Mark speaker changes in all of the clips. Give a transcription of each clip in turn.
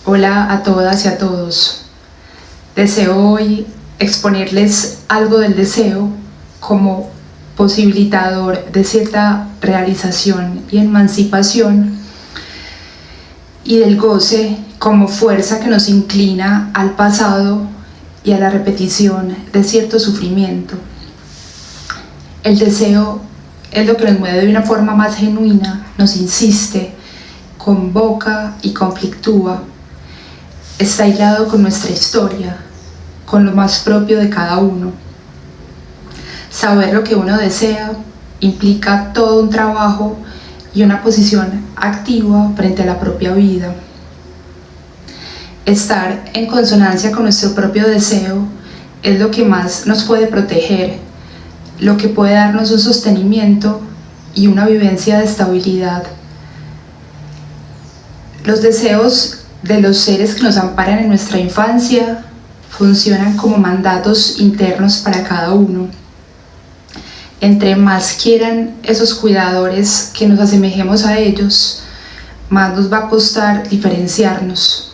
Speaker 1: Hola a todas y a todos. Deseo hoy exponerles algo del deseo como posibilitador de cierta realización y emancipación, y del goce como fuerza que nos inclina al pasado y a la repetición de cierto sufrimiento. El deseo es lo que nos mueve de una forma más genuina, nos insiste, convoca y conflictúa. Está hilado con nuestra historia, con lo más propio de cada uno. Saber lo que uno desea implica todo un trabajo y una posición activa frente a la propia vida. Estar en consonancia con nuestro propio deseo es lo que más nos puede proteger, lo que puede darnos un sostenimiento y una vivencia de estabilidad. Los deseos de los seres que nos amparan en nuestra infancia funcionan como mandatos internos para cada uno. Entre más quieran esos cuidadores que nos asemejemos a ellos, más nos va a costar diferenciarnos.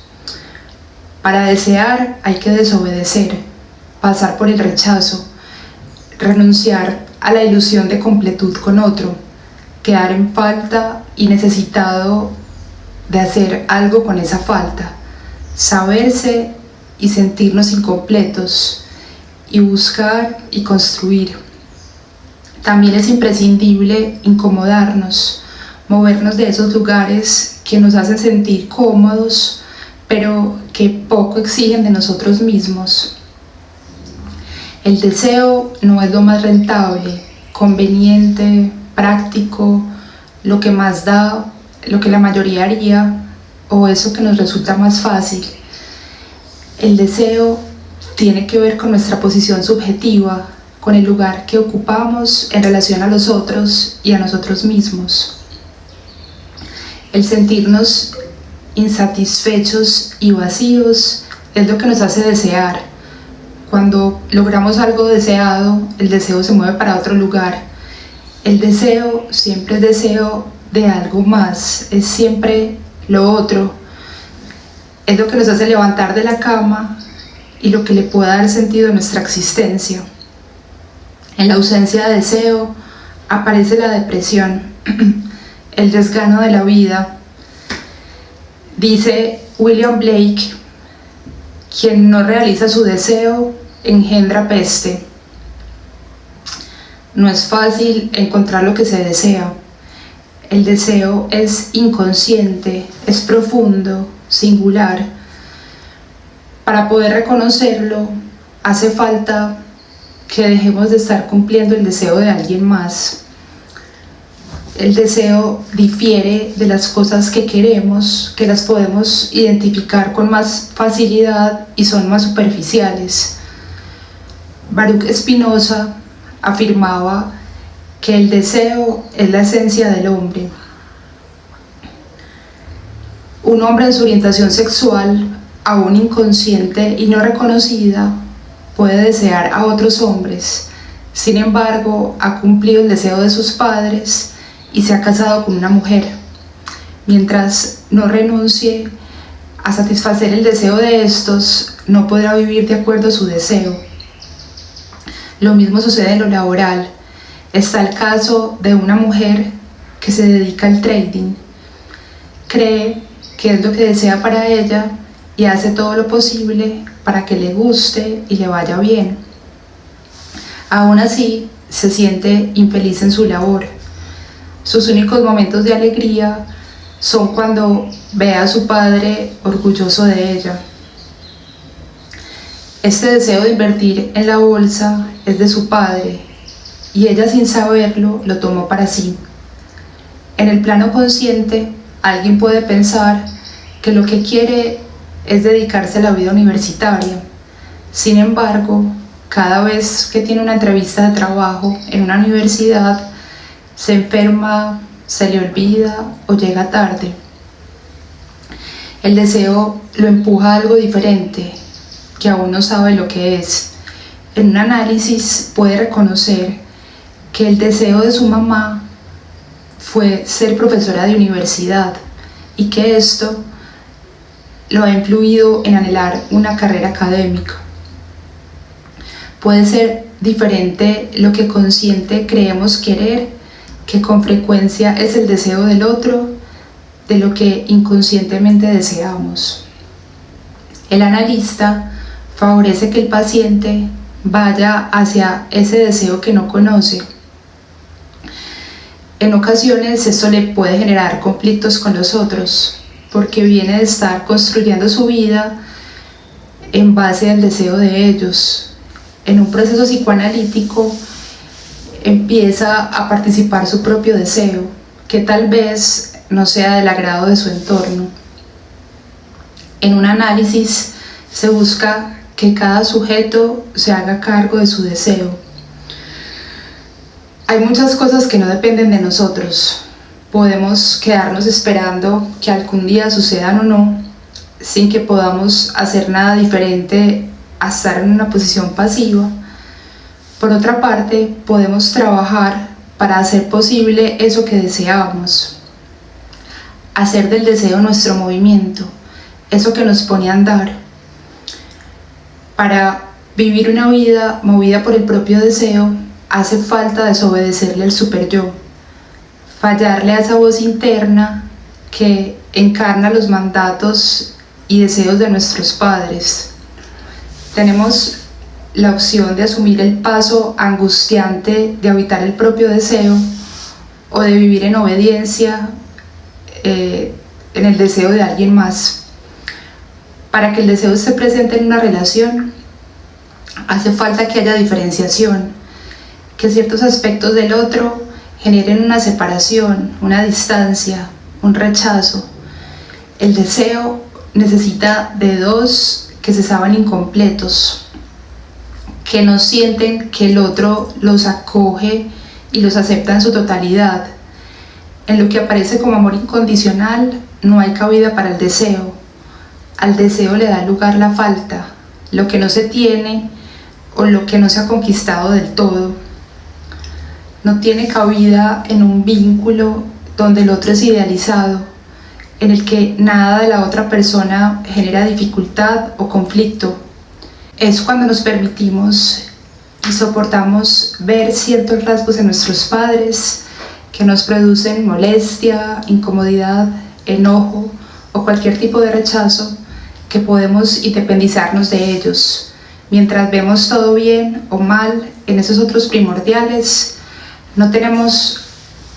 Speaker 1: Para desear hay que desobedecer, pasar por el rechazo, renunciar a la ilusión de completud con otro, quedar en falta y necesitado de hacer algo con esa falta, saberse y sentirnos incompletos, y buscar y construir. También es imprescindible incomodarnos, movernos de esos lugares que nos hacen sentir cómodos, pero que poco exigen de nosotros mismos. El deseo no es lo más rentable, conveniente, práctico, lo que más da, lo que la mayoría haría, o eso que nos resulta más fácil. El deseo tiene que ver con nuestra posición subjetiva, con el lugar que ocupamos en relación a los otros y a nosotros mismos. El sentirnos insatisfechos y vacíos es lo que nos hace desear. Cuando logramos algo deseado, el deseo se mueve para otro lugar. El deseo siempre es deseo de algo más, es siempre lo otro, es lo que nos hace levantar de la cama y lo que le pueda dar sentido a nuestra existencia. En la ausencia de deseo aparece la depresión, el desgano de la vida. Dice William Blake: quien no realiza su deseo engendra peste. No es fácil encontrar lo que se desea. El deseo es inconsciente, es profundo, singular. Para poder reconocerlo, hace falta que dejemos de estar cumpliendo el deseo de alguien más. El deseo difiere de las cosas que queremos, que las podemos identificar con más facilidad y son más superficiales. Baruch Spinoza afirmaba que el deseo es la esencia del hombre. Un hombre en su orientación sexual, aún inconsciente y no reconocida, puede desear a otros hombres. Sin embargo, ha cumplido el deseo de sus padres y se ha casado con una mujer. Mientras no renuncie a satisfacer el deseo de estos, no podrá vivir de acuerdo a su deseo. Lo mismo sucede en lo laboral. Está el caso de una mujer que se dedica al trading. Cree que es lo que desea para ella y hace todo lo posible para que le guste y le vaya bien. Aún así, se siente infeliz en su labor. Sus únicos momentos de alegría son cuando ve a su padre orgulloso de ella. Este deseo de invertir en la bolsa es de su padre, y ella, sin saberlo, lo tomó para sí. En el plano consciente, alguien puede pensar que lo que quiere es dedicarse a la vida universitaria. Sin embargo, cada vez que tiene una entrevista de trabajo en una universidad, se enferma, se le olvida o llega tarde. El deseo lo empuja a algo diferente, que aún no sabe lo que es. En un análisis puede reconocer que el deseo de su mamá fue ser profesora de universidad y que esto lo ha influido en anhelar una carrera académica. Puede ser diferente lo que consciente creemos querer, que con frecuencia es el deseo del otro, de lo que inconscientemente deseamos. El analista favorece que el paciente vaya hacia ese deseo que no conoce. En ocasiones esto le puede generar conflictos con los otros, porque viene de estar construyendo su vida en base al deseo de ellos. En un proceso psicoanalítico empieza a participar su propio deseo, que tal vez no sea del agrado de su entorno. En un análisis se busca que cada sujeto se haga cargo de su deseo. Hay muchas cosas que no dependen de nosotros. Podemos quedarnos esperando que algún día sucedan o no, sin que podamos hacer nada diferente a estar en una posición pasiva. Por otra parte, podemos trabajar para hacer posible eso que deseamos, hacer del deseo nuestro movimiento, eso que nos pone a andar. Para vivir una vida movida por el propio deseo, hace falta desobedecerle al superyo, fallarle a esa voz interna que encarna los mandatos y deseos de nuestros padres. Tenemos la opción de asumir el paso angustiante de habitar el propio deseo o de vivir en obediencia en el deseo de alguien más. Para que el deseo esté presente en una relación, hace falta que haya diferenciación, que ciertos aspectos del otro generen una separación, una distancia, un rechazo. El deseo necesita de dos que se saben incompletos, que no sienten que el otro los acoge y los acepta en su totalidad. En lo que aparece como amor incondicional no hay cabida para el deseo. Al deseo le da lugar la falta, lo que no se tiene o lo que no se ha conquistado del todo. No tiene cabida en un vínculo donde el otro es idealizado, en el que nada de la otra persona genera dificultad o conflicto. Es cuando nos permitimos y soportamos ver ciertos rasgos en nuestros padres que nos producen molestia, incomodidad, enojo o cualquier tipo de rechazo, que podemos independizarnos de ellos. Mientras vemos todo bien o mal en esos otros primordiales, no tenemos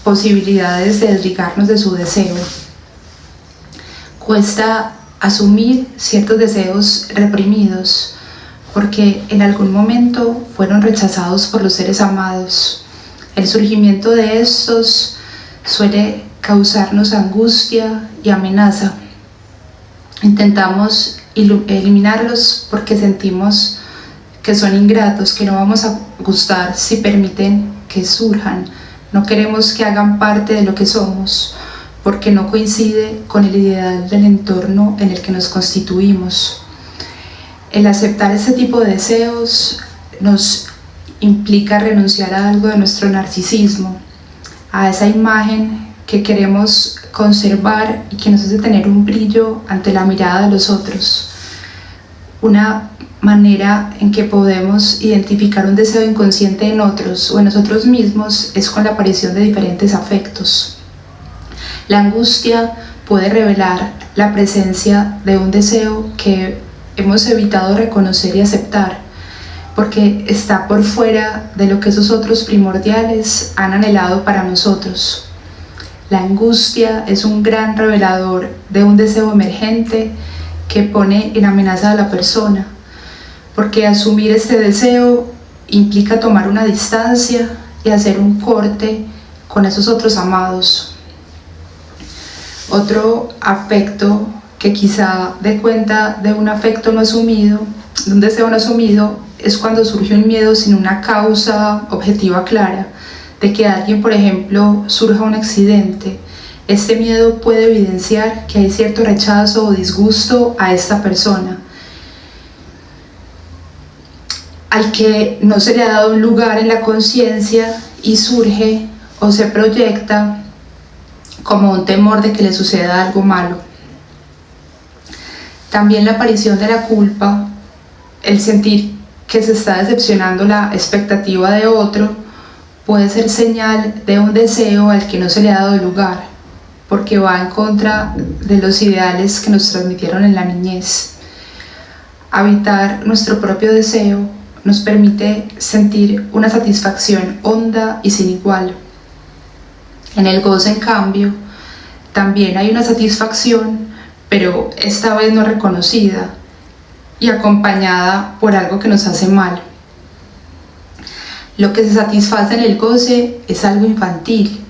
Speaker 1: posibilidades de desligarnos de su deseo. Cuesta asumir ciertos deseos reprimidos, porque en algún momento fueron rechazados por los seres amados. El surgimiento de estos suele causarnos angustia y amenaza. Intentamos eliminarlos porque sentimos que son ingratos, que no vamos a gustar si permiten que surjan. No queremos que hagan parte de lo que somos, porque no coincide con el ideal del entorno en el que nos constituimos. El aceptar ese tipo de deseos nos implica renunciar a algo de nuestro narcisismo, a esa imagen que queremos conservar y que nos hace tener un brillo ante la mirada de los otros. Una manera en que podemos identificar un deseo inconsciente en otros o en nosotros mismos es con la aparición de diferentes afectos. La angustia puede revelar la presencia de un deseo que hemos evitado reconocer y aceptar, porque está por fuera de lo que esos otros primordiales han anhelado para nosotros. La angustia es un gran revelador de un deseo emergente que pone en amenaza a la persona, porque asumir este deseo implica tomar una distancia y hacer un corte con esos otros amados. Otro afecto que quizá dé cuenta de un afecto no asumido, de un deseo no asumido, es cuando surge un miedo sin una causa objetiva clara, de que alguien, por ejemplo, surja un accidente. Este miedo puede evidenciar que hay cierto rechazo o disgusto a esta persona, al que no se le ha dado un lugar en la conciencia y surge o se proyecta como un temor de que le suceda algo malo. También la aparición de la culpa, el sentir que se está decepcionando la expectativa de otro, puede ser señal de un deseo al que no se le ha dado lugar, porque va en contra de los ideales que nos transmitieron en la niñez. Habitar nuestro propio deseo nos permite sentir una satisfacción honda y sin igual. En el goce, en cambio, también hay una satisfacción, pero esta vez no reconocida y acompañada por algo que nos hace mal. Lo que se satisface en el goce es algo infantil.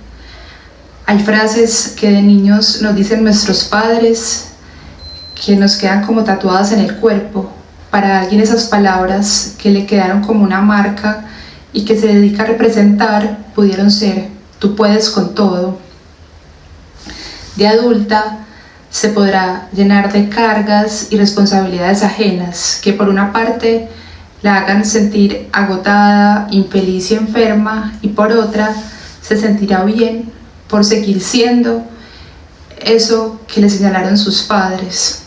Speaker 1: Hay frases que de niños nos dicen nuestros padres que nos quedan como tatuadas en el cuerpo. Para alguien esas palabras que le quedaron como una marca y que se dedica a representar pudieron ser: tú puedes con todo. De adulta se podrá llenar de cargas y responsabilidades ajenas que por una parte la hagan sentir agotada, infeliz y enferma, y por otra se sentirá bien por seguir siendo eso que le señalaron sus padres.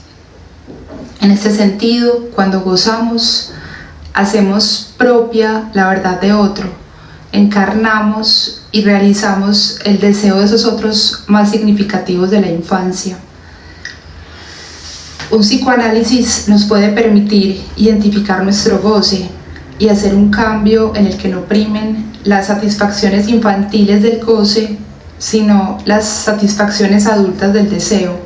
Speaker 1: En este sentido, cuando gozamos, hacemos propia la verdad de otro, encarnamos y realizamos el deseo de esos otros más significativos de la infancia. Un psicoanálisis nos puede permitir identificar nuestro goce y hacer un cambio en el que no primen las satisfacciones infantiles del goce, sino las satisfacciones adultas del deseo,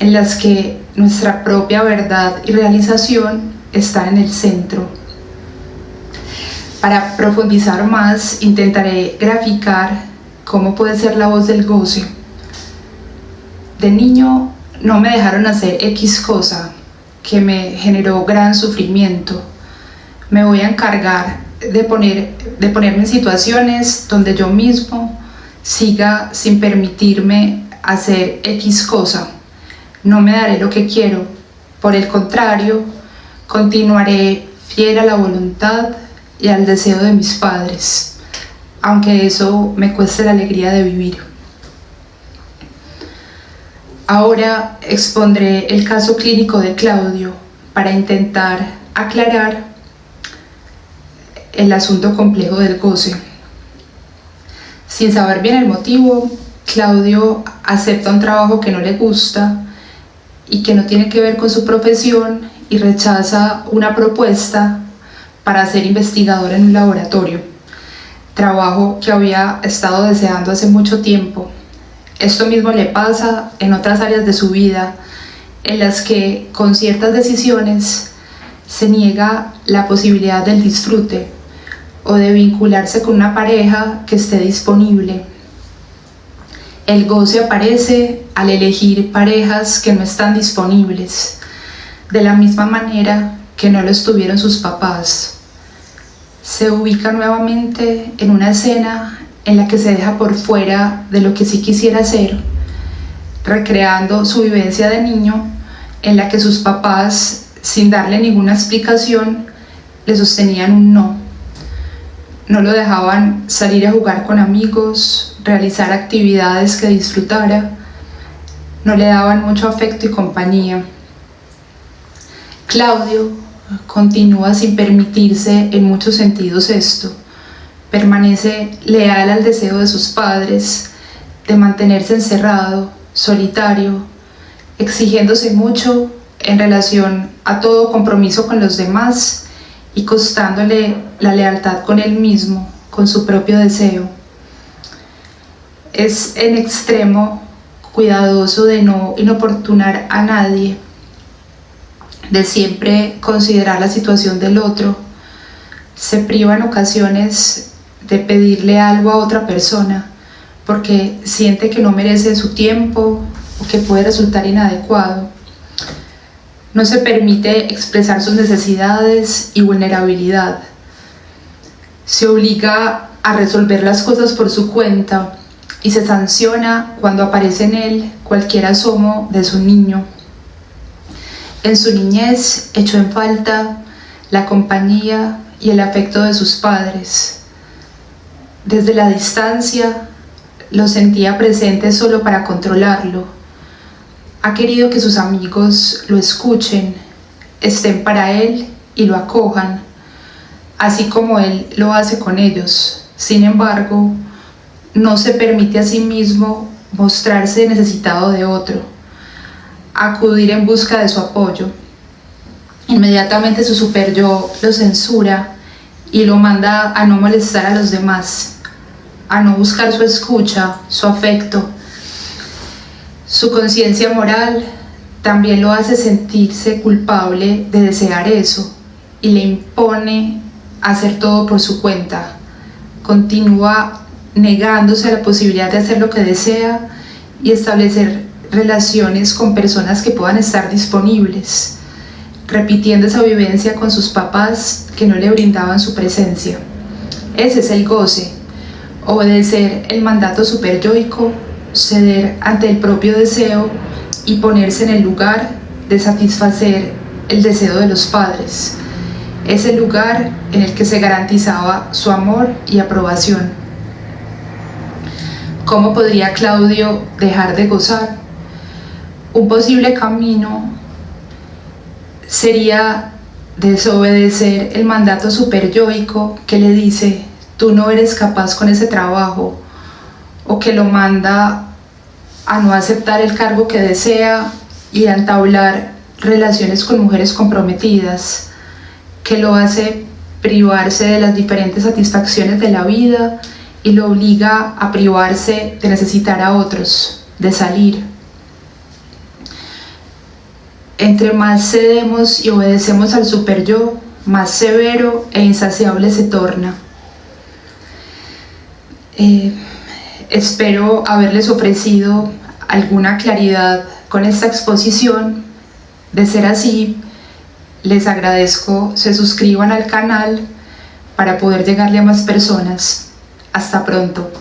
Speaker 1: en las que nuestra propia verdad y realización están en el centro. Para profundizar más, intentaré graficar cómo puede ser la voz del goce. De niño no me dejaron hacer X cosa que me generó gran sufrimiento. Me voy a encargar de ponerme en situaciones donde yo mismo siga sin permitirme hacer X cosa. No me daré lo que quiero, por el contrario, continuaré fiel a la voluntad y al deseo de mis padres, aunque eso me cueste la alegría de vivir. Ahora expondré el caso clínico de Claudio para intentar aclarar el asunto complejo del goce. Sin saber bien el motivo, Claudio acepta un trabajo que no le gusta y que no tiene que ver con su profesión y rechaza una propuesta para ser investigador en un laboratorio, trabajo que había estado deseando hace mucho tiempo. Esto mismo le pasa en otras áreas de su vida, en las que con ciertas decisiones se niega la posibilidad del disfrute o de vincularse con una pareja que esté disponible. El goce aparece al elegir parejas que no están disponibles, de la misma manera que no lo estuvieron sus papás. Se ubica nuevamente en una escena en la que se deja por fuera de lo que sí quisiera ser, recreando su vivencia de niño, en la que sus papás, sin darle ninguna explicación, le sostenían un no. No lo dejaban salir a jugar con amigos, realizar actividades que disfrutara, no le daban mucho afecto y compañía. Claudio continúa sin permitirse en muchos sentidos esto. Permanece leal al deseo de sus padres de mantenerse encerrado, solitario, exigiéndose mucho en relación a todo compromiso con los demás y costándole la lealtad con él mismo, con su propio deseo. Es en extremo cuidadoso de no inoportunar a nadie, de siempre considerar la situación del otro. Se priva en ocasiones de pedirle algo a otra persona porque siente que no merece su tiempo o que puede resultar inadecuado. No se permite expresar sus necesidades y vulnerabilidad. Se obliga a resolver las cosas por su cuenta y se sanciona cuando aparece en él cualquier asomo de su niño. En su niñez echó en falta la compañía y el afecto de sus padres. Desde la distancia lo sentía presente solo para controlarlo. Ha querido que sus amigos lo escuchen, estén para él y lo acojan, así como él lo hace con ellos. Sin embargo, no se permite a sí mismo mostrarse necesitado de otro, acudir en busca de su apoyo. Inmediatamente su super yo lo censura y lo manda a no molestar a los demás, a no buscar su escucha, su afecto. Su conciencia moral también lo hace sentirse culpable de desear eso y le impone hacer todo por su cuenta. Continúa negándose a la posibilidad de hacer lo que desea y establecer relaciones con personas que puedan estar disponibles, repitiendo esa vivencia con sus papás que no le brindaban su presencia. Ese es el goce, obedecer el mandato superyoico, ceder ante el propio deseo y ponerse en el lugar de satisfacer el deseo de los padres, ese lugar en el que se garantizaba su amor y aprobación. ¿Cómo podría Claudio dejar de gozar? Un posible camino sería desobedecer el mandato superyoico que le dice: tú no eres capaz con ese trabajo, o que lo manda a no aceptar el cargo que desea y a entablar relaciones con mujeres comprometidas, que lo hace privarse de las diferentes satisfacciones de la vida y lo obliga a privarse de necesitar a otros, de salir. Entre más cedemos y obedecemos al superyo, más severo e insaciable se torna. Espero haberles ofrecido alguna claridad con esta exposición. De ser así, les agradezco se suscriban al canal para poder llegarle a más personas. Hasta pronto.